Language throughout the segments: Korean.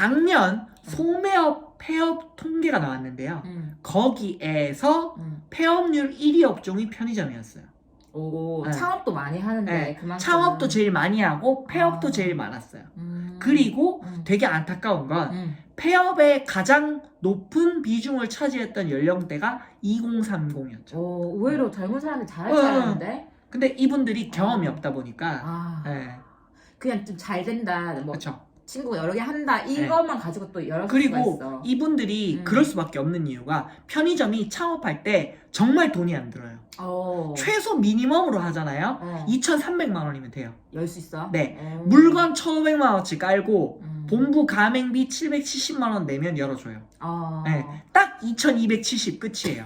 작년 소매업 폐업 통계가 나왔는데요. 거기에서 폐업률 1위 업종이 편의점이었어요. 오, 네. 창업도 많이 하는데 네. 그만큼 창업도 제일 많이 하고 폐업도 제일 많았어요. 그리고 되게 안타까운 건 폐업의 가장 높은 비중을 차지했던 연령대가 2030이었죠. 오, 의외로 젊은 사람들 잘할 줄 알았는데. 근데 이분들이 경험이 없다 보니까 아, 네. 그냥 좀 잘 된다. 뭐 그렇죠. 친구가 여러 개 한다. 이것만 가지고 또 여러 수가 그리고 있어. 이분들이 그럴 수밖에 없는 이유가 편의점이 창업할 때 정말 돈이 안 들어요. 최소 미니멈으로 하잖아요. 2,300만 원이면 돼요. 열 수 있어? 네. 물건 1,500만 원치 깔고 본부 가맹비 770만 원 내면 열어줘요. 네. 딱 2,270 끝이에요.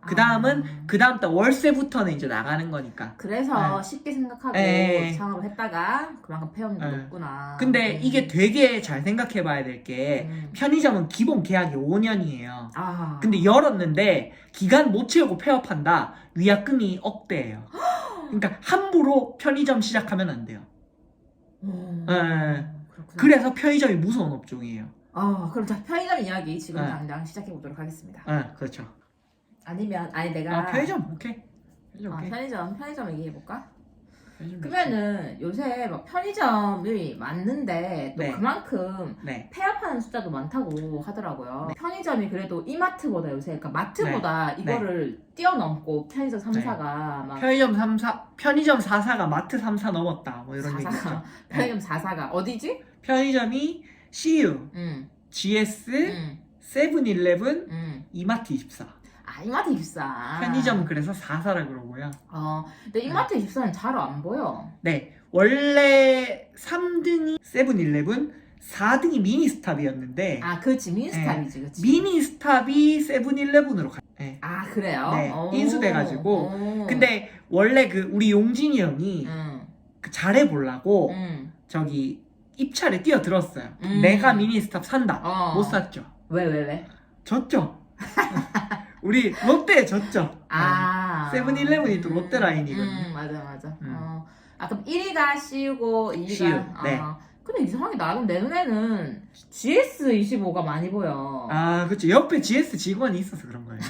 그 다음은 그 다음 달 월세부터는 이제 나가는 거니까. 그래서 쉽게 생각하고 창업을 했다가 그만큼 폐업률이 높구나. 근데 이게 되게 잘 생각해 봐야 될 게 편의점은 기본 계약이 5년이에요. 근데 열었는데 기간 못 채우고 폐업한다. 위약금이 억대예요. 그러니까 함부로 편의점 시작하면 안 돼요. 그래서 편의점이 무서운 업종이에요. 그럼 자, 편의점 이야기 지금 당장 시작해 보도록 하겠습니다. 그렇죠. 아니면 내가 편의점 오케이. 편의점 얘기해 볼까? 그러면은 요새 막 편의점이 많는데 또 그만큼 폐업하는 숫자도 많다고 하더라고요. 편의점이 그래도 이마트보다 요새 그러니까 마트보다 이거를 뛰어넘고 편의점 3사가 막 편의점 4사가 마트 3사 넘었다. 뭐 이런 얘기 있죠. 편의점 4사가 어디지? 편의점이 CU, GS, 세븐일레븐, 이마트 24. 이마트 24. 편의점 그래서 4사라 그러고요. 근데 이마트 24는 잘 안 보여. 네. 원래 3등이 세븐일레븐, 4등이 미니스탑이었는데 그렇지. 미니스탑이지. 그렇지. 미니스탑이 세븐일레븐으로 가. 네. 그래요? 네. 인수돼가지고. 근데 원래 우리 용진이 형이 잘해보려고 저기 입찰에 뛰어들었어요. 내가 미니스탑 산다. 못 샀죠. 왜? 졌죠. 우리 롯데에 졌죠. 세븐일레븐이 또 롯데 라인이거든요. 맞아. 그럼 1위가 CU고 2위가 네. 근데 이상하게 나는 내 눈에는 GS25가 많이 보여. 그렇죠. 옆에 GS 직원이 있어서 그런 거예요.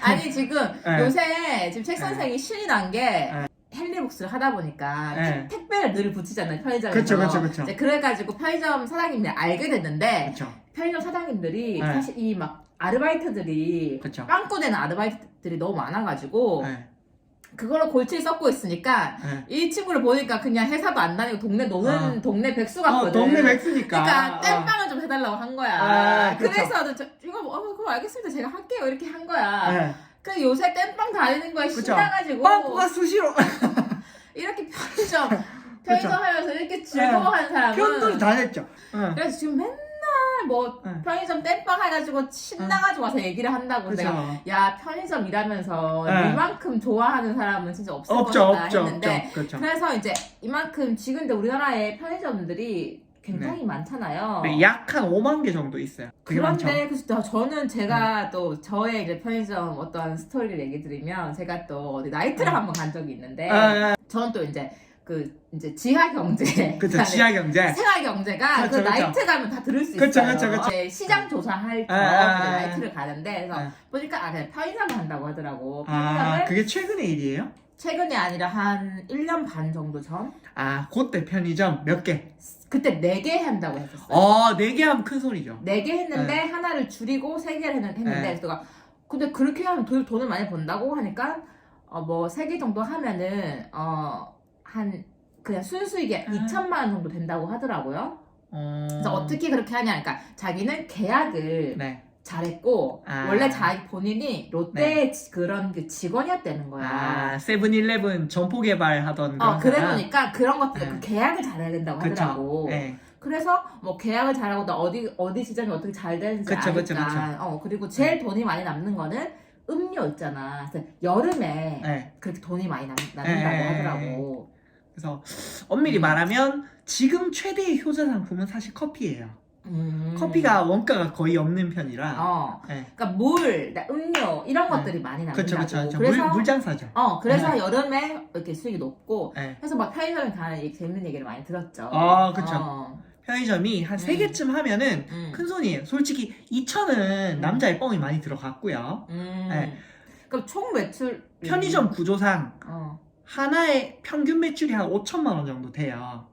아니 지금 요새 지금 책 선생이 신이 난 게 헬리복스를 하다 보니까 택배를 늘 붙이잖아요, 편의점에서. 그렇죠. 이제 그래가지고 편의점 사장님들 알게 됐는데 편의점 사장님들이 네. 사실 이 막 아르바이트들이 빵꾸 내는 아르바이트들이 너무 많아가지고 그걸로 골치를 썩고 있으니까 이 친구를 보니까 그냥 회사도 안 다니고 동네 노는 동네 백수 같거든. 동네 백수니까. 그러니까 땜빵을 좀 해달라고 한 거야. 그렇죠. 그래서 이거 그럼 알겠습니다. 제가 할게요. 이렇게 한 거야. 그 요새 땜빵 다니는 거에 신나가지고 빵꾸가 수시로 이렇게 편의점 하면서 이렇게 즐거워하는 사람은 편들이 다 냈죠. 그래서 지금 맨날 뭐 편의점 땜빵 해가지고 신나가지고 와서 얘기를 한다고 내가 야 편의점 일하면서 이만큼 좋아하는 사람은 진짜 없을 것이다 했는데 그래서 이제 이만큼 지금 근데 우리나라에 편의점들이 굉장히 많잖아요. 네, 약 한 5만 개 정도 있어요. 그런데 저는 제가 또 저의 이제 편의점 어떤 스토리를 얘기 드리면 제가 또 어디 나이트를 한번 간 적이 있는데 저는 또 이제 이제 지하 경제, 지하 경제, 생활 경제가 그 나이트 가면 다 들을 수 있어요. 시장 조사할 때 나이트를 가는데 그래서 보니까 그냥 편의점을 한다고 하더라고. 그게 최근의 일이에요? 최근이 아니라 한 1년 반 정도 전? 그때 편의점 몇 개? 그때 4개 한다고 했었어요. 4개 하면 큰 소리죠. 4개 했는데 하나를 줄이고 3개를 했는데 그래서 근데 그렇게 하면 돈을 많이 번다고 하니까 뭐 3개 정도 하면은 한 그냥 순수익이 2천만 원 정도 된다고 하더라고요. 그래서 어떻게 그렇게 하냐, 그러니까 자기는 계약을 잘했고 원래 자기 본인이 롯데 그런 그 직원이었다는 거야. 세븐일레븐 점포 개발하던 그런 그래 보니까 그런 것들 그 계약을 잘해야 된다고 하더라고. 그래서 뭐 계약을 잘하고 나 어디 지점이 어떻게 잘 되는지 아니까. 그리고 제일 돈이 많이 남는 거는 음료 있잖아. 그래서 여름에 그렇게 돈이 많이 남는다고 하더라고. 그래서 엄밀히 말하면 지금 최대의 효자 상품은 사실 커피예요. 커피가 원가가 거의 없는 편이라. 그러니까 물, 음료 이런 것들이 많이 남는다고. 그래서 물장사죠. 그래서 여름에 이렇게 수익이 높고. 그래서 막 편의점에 가는 재밌는 얘기를 많이 들었죠. 그렇죠. 편의점이 한 3개쯤 하면은 큰 손이에요. 솔직히 2천은 남자의 뻥이 많이 들어갔고요. 네. 그럼 총 매출 편의점 구조상 하나의 평균 매출이 한 5천만 원 정도 돼요.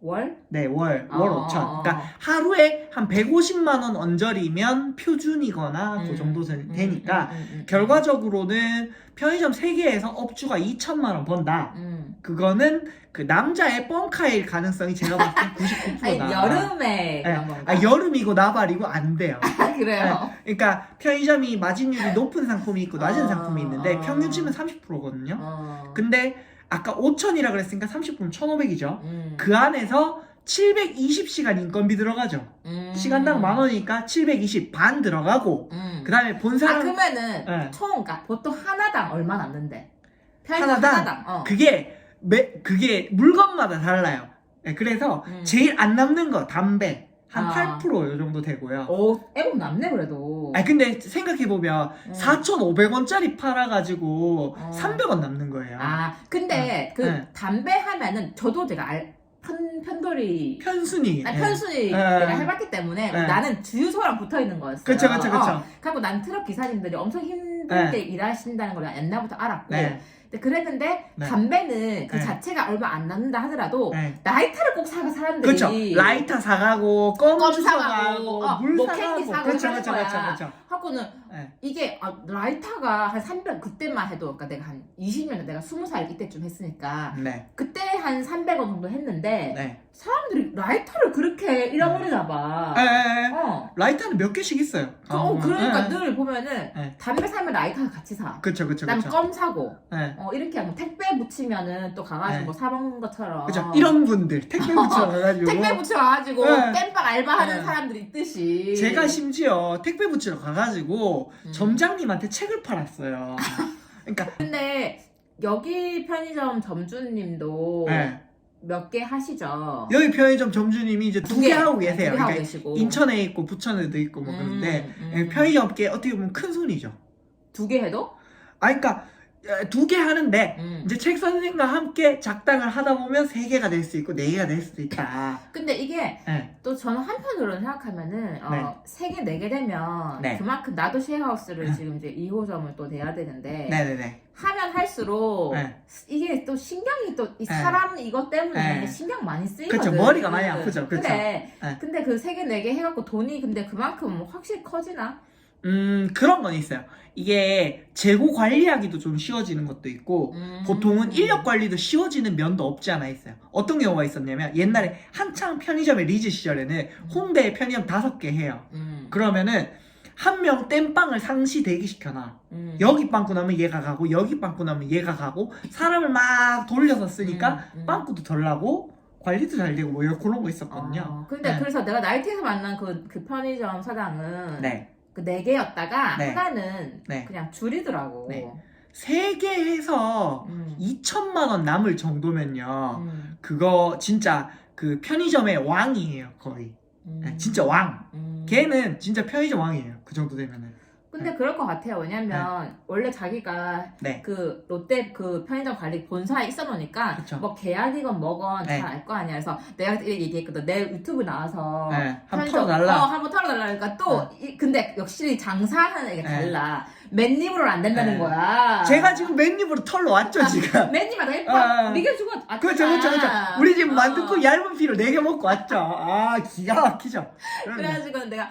월? 네, 월 5천. 그러니까 하루에 한 150만 원 언저리면 표준이거나 그 정도 되니까 결과적으로는 편의점 3개에서 업주가 2천만 원 번다. 그거는 그 남자의 뻥카일 가능성이 제가 봤을 때 99%다. 아니, 여름에 그런 건가? 여름이고 나발이고 안 돼요. 그래요? 그러니까 편의점이 마진율이 높은 상품이 있고 낮은 상품이 있는데 평균 치면 30%거든요. 근데 아까 5천이라 그랬으니까 30%면 1,500이죠. 그 안에서 720시간 인건비 들어가죠. 시간당 10,000원이니까 720 반 들어가고 그 다음에 본사랑 그러면은 총 그러니까 보통 하나당 얼마 남는데? 하나당? 그게 물건마다 달라요. 네, 그래서 제일 안 남는 거 담배 한 8%요 정도 되고요. 오, 애국 남네 그래도. 근데 생각해보면 4,500원짜리 팔아가지고 300원 남는 거예요. 근데 담배 하면은 저도 제가 편돌이 편순위 편순위 내가 해봤기 때문에 나는 주유소랑 붙어있는 거였어요. 그쵸. 그리고 난 트럭 기사님들이 엄청 힘들게 일하신다는 걸 옛날부터 알았고 근데 그랬는데 담배는 그 자체가 얼마 안 남는다 하더라도 라이터를 꼭 사가 사람들이 그렇죠. 라이터 사가고 껌 사가고 물 캔디 사가고 그렇죠. 하고는 이게 라이터가 한 300 그때만 해도 그러니까 내가 한 20년 내가 20살 이때쯤 했으니까 그때 한 300원 정도 했는데 사람들이 라이터를 그렇게 잃어버리나 봐. 라이터는 몇 개씩 있어요. 그러니까 늘 보면은 담배 사면 라이터 같이 사. 그쵸. 그다음에 껌 사고. 이렇게 하고 택배 붙이면은 또 가가지고 뭐 사먹는 것처럼. 그쵸. 이런 분들 택배 붙여 가가지고. 택배 붙여 가가지고 땜빵 알바하는 사람들이 있듯이. 제가 심지어 택배 붙이러 가가지고 점장님한테 책을 팔았어요. 그러니까. 근데 여기 편의점 점주님도 몇 개 하시죠? 여기 편의점 점주님이 이제 2개 하고 계세요. 하고 그러니까 계시고. 인천에 있고 부천에도 있고 뭐 그런데 편의점 업계 어떻게 보면 큰 손이죠. 2개 해도? 그러니까 2개 하는데 이제 책 선생님과 함께 작당을 하다 보면 3개가 될 수 있고 4개가 될 수도 있다. 근데 이게 또 저는 한편으로는 생각하면은 3개, 4개 되면 그만큼 나도 쉐어하우스를 지금 이제 2호점을 또 내야 되는데 하면 할수록 이게 또 신경이 또 이 사람 이것 때문에 신경 많이 쓰이거든. 그렇죠. 머리가 많이 아프죠. 그렇죠. 근데 그 3개, 4개 해갖고 돈이 근데 그만큼 확실히 커지나? 그런 건 있어요. 이게 재고 관리하기도 좀 쉬워지는 것도 있고 보통은 인력 관리도 쉬워지는 면도 없지 않아 있어요. 어떤 경우가 있었냐면 옛날에 한창 편의점의 리즈 시절에는 홍대에 편의점 5개 해요. 그러면은 한 명 땜빵을 상시 대기시켜놔. 여기 빵꾸 나면 얘가 가고 여기 빵꾸 나면 얘가 가고 사람을 막 돌려서 쓰니까 빵꾸도 덜 나고 관리도 잘 되고 뭐 이런 그런 거 있었거든요. 근데 그래서 내가 나이트에서 만난 그 편의점 사장은 그 4개였다가 하나는 그냥 줄이더라고. 3개 해서 2천만 원 남을 정도면요. 그거 진짜 그 편의점의 왕이에요, 거의. 진짜 왕. 걔는 진짜 편의점 왕이에요. 그 정도 되면은. 근데 그럴 것 같아요. 왜냐면 원래 자기가 그 롯데 그 편의점 관리 본사에 있어 놓으니까 뭐 계약이건 뭐건 잘 알 거 아니야. 그래서 내가 이렇게 얘기했거든. 내 유튜브 나와서 한번 털어달라. 한번 털어달라. 그러니까 또 근데 역시 장사하는 게 달라. 맨입으로는 안 된다는 거야. 제가 지금 맨입으로 털러 왔죠, 지금. 맨입마다 예뻐. 네개 주고 왔잖아. 그렇죠. 우리 집 만두국 얇은 피를 4개 먹고 왔죠. 기가 막히죠. 그래가지고 내가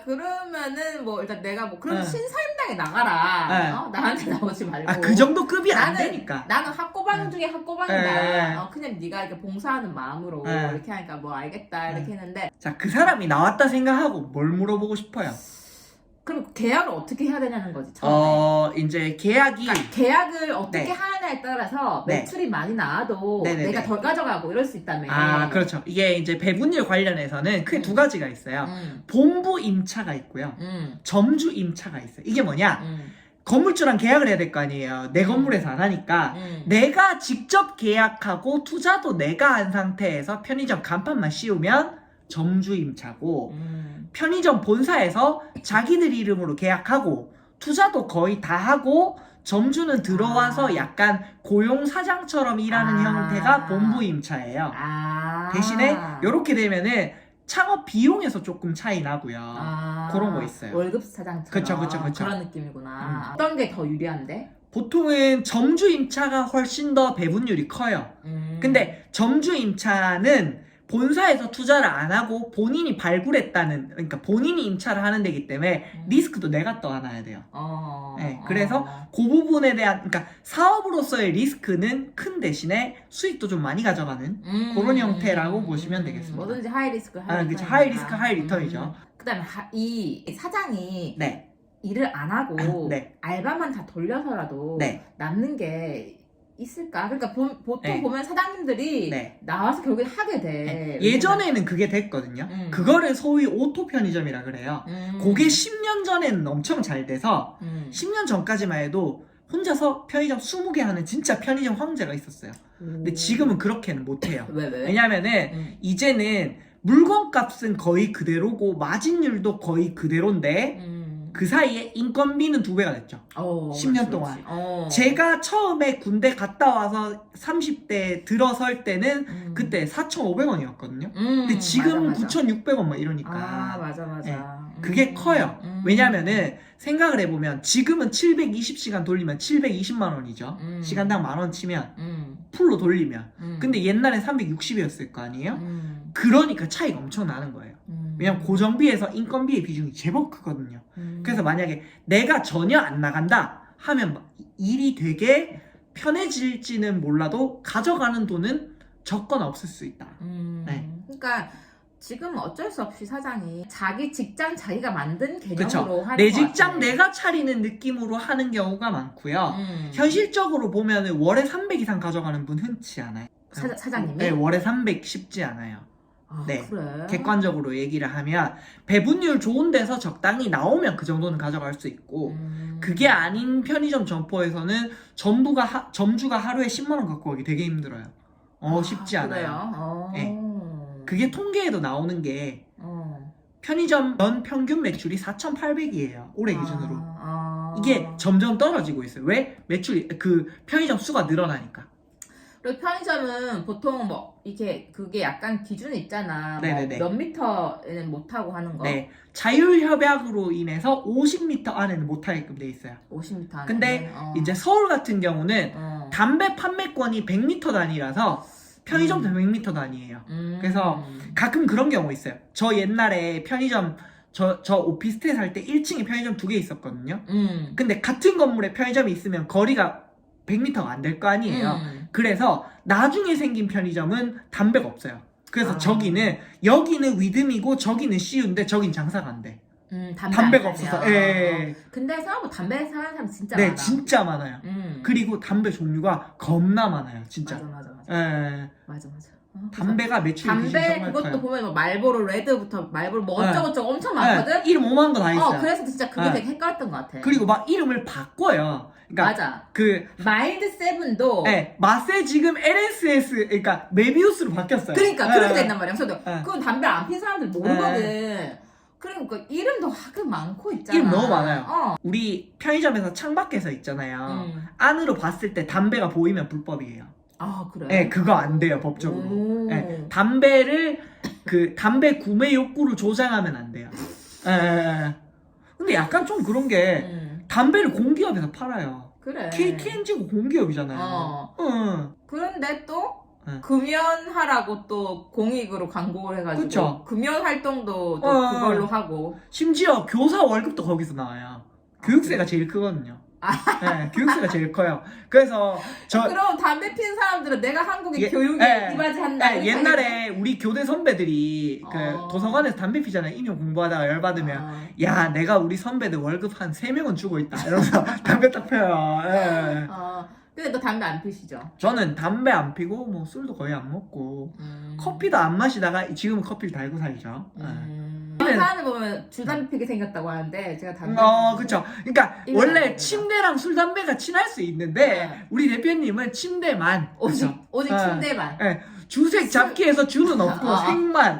그러면은 뭐 일단 내가 뭐 그럼 신사임당에 나가라. 나한테 나오지 말고. 그 정도 급이 안 되니까. 나는 학고방 중에 학고방이다. 그냥 네가 이렇게 봉사하는 마음으로 이렇게 하니까 뭐 알겠다 이렇게 했는데. 자, 그 사람이 나왔다 생각하고 뭘 물어보고 싶어요? 그럼 계약을 어떻게 해야 되냐는 거지, 처음에. 이제 계약이. 그러니까 계약을 어떻게 하느냐에 따라서 매출이 많이 나와도 내가 덜 가져가고 이럴 수 있다며. 그렇죠. 이게 이제 배분율 관련해서는 크게 2가지가 있어요. 본부 임차가 있고요. 점주 임차가 있어요. 이게 뭐냐? 건물주랑 계약을 해야 될 거 아니에요. 내 건물에서 안 하니까. 내가 직접 계약하고 투자도 내가 한 상태에서 편의점 간판만 씌우면 점주 임차고 편의점 본사에서 자기들 이름으로 계약하고 투자도 거의 다 하고 점주는 들어와서 약간 고용사장처럼 일하는 형태가 본부 임차예요. 대신에 이렇게 되면은 창업 비용에서 조금 차이 나고요. 그런 거 있어요. 월급 사장처럼. 그쵸. 그런 느낌이구나. 어떤 게 더 유리한데? 보통은 점주 임차가 훨씬 더 배분율이 커요. 근데 점주 임차는 본사에서 투자를 안 하고 본인이 발굴했다는, 그러니까 본인이 임차를 하는 데기 때문에 리스크도 내가 떠안아야 돼요. 네, 그래서 그 부분에 대한, 그러니까 사업으로서의 리스크는 큰 대신에 수익도 좀 많이 가져가는 그런 형태라고 보시면 되겠습니다. 뭐든지 하이 리스크, 하이 리턴. 그렇죠. 하이 리스크, 하이 리턴이죠. 그다음에 이 사장이 네. 일을 안 하고 네. 알바만 다 돌려서라도 네. 남는 게 있을까? 그러니까 보통 네. 보면 사장님들이 네. 나와서 결국엔 하게 돼. 네. 예전에는 그게 됐거든요. 그거를 소위 오토 편의점이라 그래요. 그게 10년 전에는 엄청 잘 돼서 10년 전까지만 해도 혼자서 편의점 20개 하는 진짜 편의점 황제가 있었어요. 근데 지금은 그렇게는 못해요. 왜? 왜냐면은 이제는 물건값은 거의 그대로고 마진율도 거의 그대로인데 그 사이에 인건비는 2배가 됐죠. 10년 동안. 제가 처음에 군대 갔다 와서 30대 들어설 때는 그때 4,500원이었거든요. 근데 지금은 9,600원 막 이러니까. 맞아. 네, 그게 커요. 왜냐면은 생각을 해보면 지금은 720시간 돌리면 720만 원이죠. 시간당 10,000원 치면 풀로 돌리면. 근데 옛날엔 360이었을 거 아니에요? 그러니까 차이가 엄청 나는 거예요. 왜냐면 고정비에서 인건비의 비중이 제법 크거든요. 그래서 만약에 내가 전혀 안 나간다 하면 일이 되게 편해질지는 몰라도 가져가는 돈은 적거나 없을 수 있다. 네. 그러니까 지금 어쩔 수 없이 사장이 자기 직장 자기가 만든 개념으로 그쵸. 하는 내 것 직장 같아요. 내가 차리는 느낌으로 하는 경우가 많고요. 현실적으로 보면 월에 300 이상 가져가는 분 흔치 않아요. 사장님이? 네, 월에 300 쉽지 않아요. 네. 그래? 객관적으로 얘기를 하면 배분율 좋은 데서 적당히 나오면 그 정도는 가져갈 수 있고 그게 아닌 편의점 점포에서는 점주가 하루에 10만 원 갖고 가기 되게 힘들어요. 쉽지 않아요. 네. 그게 통계에도 나오는 게 편의점 연 평균 매출이 4,800이에요. 올해 기준으로. 이게 점점 떨어지고 있어요. 왜? 매출이 편의점 수가 늘어나니까. 그리고 편의점은 보통 뭐 이게 그게 약간 기준이 있잖아. 네네네. 몇 미터에는 못 타고 하는 거. 네. 자율협약으로 인해서 50m 안에는 못 타게끔 돼 있어요. 50m 안에. 근데 이제 서울 같은 경우는 담배 판매권이 100m 단위라서 편의점도 100m 단위예요. 그래서 가끔 그런 경우 있어요. 저 옛날에 편의점 저 오피스텔 살 때 1층에 편의점 2개 있었거든요. 근데 같은 건물에 편의점이 있으면 거리가 100m가 안 될 거 아니에요. 그래서 나중에 생긴 편의점은 담배가 없어요. 그래서 여기는 위드미고 저기는 CU인데 저긴 장사가 안 돼. 담배가 없어서. 예. 근데 생각보다 담배 사는 사람 진짜 네, 많아. 진짜 많아요. 그리고 담배 종류가 겁나 많아요, 진짜. 맞아. 예. 맞아. 담배가 매출이 담배 그것도 커요. 보면 뭐 말보로 레드부터 말보로 뭐 어쩌고저쩌고 엄청 많거든. 이름 5만 거 다 있어요. 그래서 진짜 그게 되게 헷갈렸던 것 같아. 그리고 막 이름을 바꿔요. 그러니까 맞아. 마일드 세븐도. 네, 맛에 지금 LSS, 그러니까 메비우스로 바뀌었어요. 그러니까 그렇게 된단 말이야. 그래서 그건 담배 안 핀 사람들 모르거든. 그러니까 이름도 하도 많고 있잖아. 이름 너무 많아요. 우리 편의점에서 창밖에서 있잖아요. 안으로 봤을 때 담배가 보이면 불법이에요. 그래? 네, 그거 안 돼요, 법적으로. 네, 담배 구매 욕구를 조장하면 안 돼요. 근데 약간 좀 그런 게, 담배를 공기업에서 팔아요. 그래. KTNG가 공기업이잖아요. 그런데 또, 금연하라고 또 공익으로 광고를 해가지고. 그쵸. 금연 활동도 또 그걸로 하고. 심지어 교사 월급도 거기서 나와요. 교육세가 제일 크거든요. 네, 교육세가 제일 커요. 그래서 그럼 담배 피는 사람들은 내가 한국의 교육에 이바지 한다. 옛날에 우리 교대 선배들이 도서관에서 담배 피잖아요. 임용 공부하다가 열받으면 야, 내가 우리 선배들 월급 한 3명은 주고 있다 이러면서 담배 딱 펴요. 근데 너 담배 안 피시죠? 저는 담배 안 피고 뭐 술도 거의 안 먹고 커피도 안 마시다가 지금은 커피를 달고 살죠. 사람을 보면 줄 담배 피게 생겼다고 하는데 제가 담배 그쵸. 그러니까 원래 침대랑 술 담배가 친할 수 있는데 우리 대표님은 침대만 오직 침대만. 주색 잡기에서 주는 없고 색만.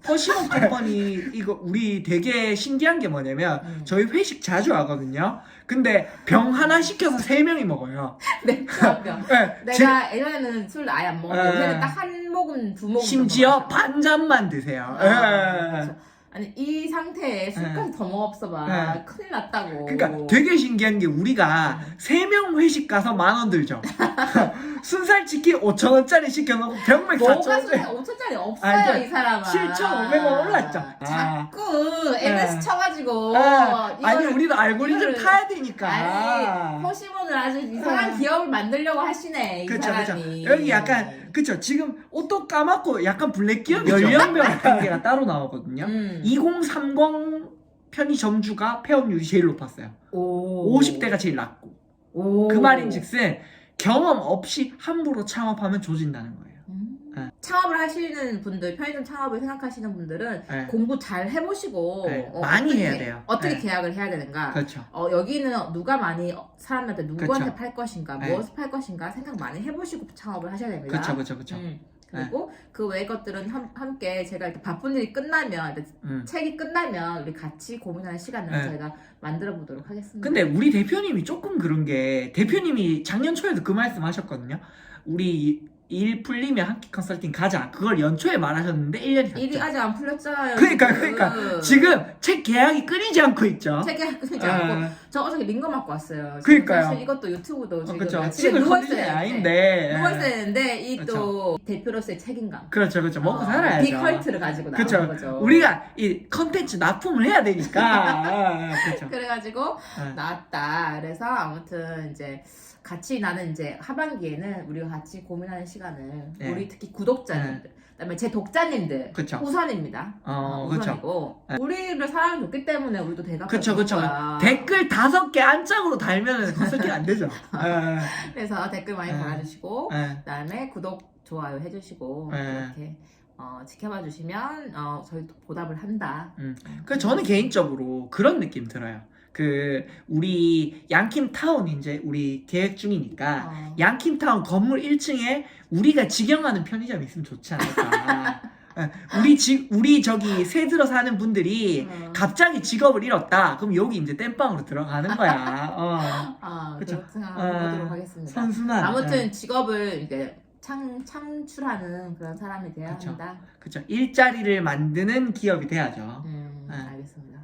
퍼시먼 컴퍼니 이거 우리 되게 신기한 게 뭐냐면 저희 회식 자주 하거든요. 근데 병 하나 시켜서 3명이 먹어요. 네, 병. 네, 내가 예전에는 술 아예 안 먹었는데 요새는 딱 한 모금, 2모금 심지어 반 잔만 드세요. 그렇죠. 아니 이 상태에 술까지 더 먹었어봐. 큰일 났다고. 그러니까 되게 신기한 게 우리가 3명 회식 가서 10,000원 들죠. 순살치킨 5,000원짜리 시켜놓고 병맥 4,000원짜리 5천짜리 없어요. 이 사람아. 7,500원 올랐죠. 자꾸 MS 쳐가지고 아니 우리도 알고리즘 이거를- 타야 되니까. 아니 퍼시몬을 아주 이상한 기업을 만들려고 하시네. 이 그쵸. 사람이. 여기 약간 그쵸. 지금 옷도 까맣고 약간 블랙 기업 연령별 단계가 따로 나오거든요. 2030 편의점주가 폐업률이 제일 높았어요. 50대가 제일 낮고. 그 말인즉슨 경험 없이 함부로 창업하면 조진다는 거예요. 창업을 하시는 분들, 편의점 창업을 생각하시는 분들은 공부 잘 해보시고 많이 해야 돼요. 어떻게 계약을 해야 되는가. 그렇죠. 여기는 누가 많이 사람한테 누구한테 그쵸. 팔 것인가, 무엇을 팔 것인가 생각 많이 해보시고 창업을 하셔야 됩니다. 그렇죠. 그리고 그 외의 것들은 함께 제가 이렇게 바쁜 일이 끝나면 책이 끝나면 우리 같이 고민하는 시간을 저희가 만들어 보도록 하겠습니다. 근데 우리 대표님이 조금 그런 게 대표님이 작년 초에도 그 말씀 하셨거든요. 우리 일 풀리면 한 끼 컨설팅 가자. 그걸 연초에 말하셨는데 1년이 갔죠. 일이 아직 안 풀렸잖아요. 그러니까 지금 책 계약이 끊이지 않고 있죠. 책 계약 끊이지 않고 저 어저께 링거 맞고 왔어요. 그러니까요. 사실 이것도 유튜브도 지금 그렇죠. 집에 찍을 누워있어야 컨디션이 되는데 아닌데. 누워있어야 되는데 이 그렇죠. 또 대표로서의 책임감. 그렇죠. 먹고 살아야죠. 빅컬트를 가지고 나오는 그렇죠. 거죠. 우리가 이 컨텐츠 납품을 해야 되니까. 그렇죠. 그래가지고 나왔다. 그래서 아무튼 이제 같이 나는 이제 하반기에는 우리가 같이 고민하는 시간을 우리 특히 구독자님들 그다음에 제 독자님들 그쵸. 우선입니다. 우선이고 우리를 사랑해줬기 때문에 우리도 대답할 그쵸. 거야. 댓글 5개 안짝으로 달면은 컨설팅 안 되죠. 그래서 댓글 많이 달아주시고 네. 그다음에 구독 좋아요 해주시고 이렇게 지켜봐 주시면 저희 보답을 한다. 그 저는 개인적으로 그런 느낌 들어요. 그 우리 양킴타운 이제 우리 계획 중이니까 양킴타운 건물 1층에 우리가 직영하는 편의점이 있으면 좋지 않을까. 우리 저기 새 들어 사는 분들이 갑자기 직업을 잃었다. 그럼 여기 이제 땜빵으로 들어가는 거야. 그렇게 생각하도록 하겠습니다. 선순환. 아무튼 직업을 이제 창출하는 그런 사람이 돼야 한다. 그렇죠. 일자리를 만드는 기업이 돼야죠. 알겠습니다.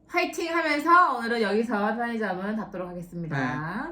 화이팅 하면서 오늘은 여기서 편의점은 닫도록 하겠습니다.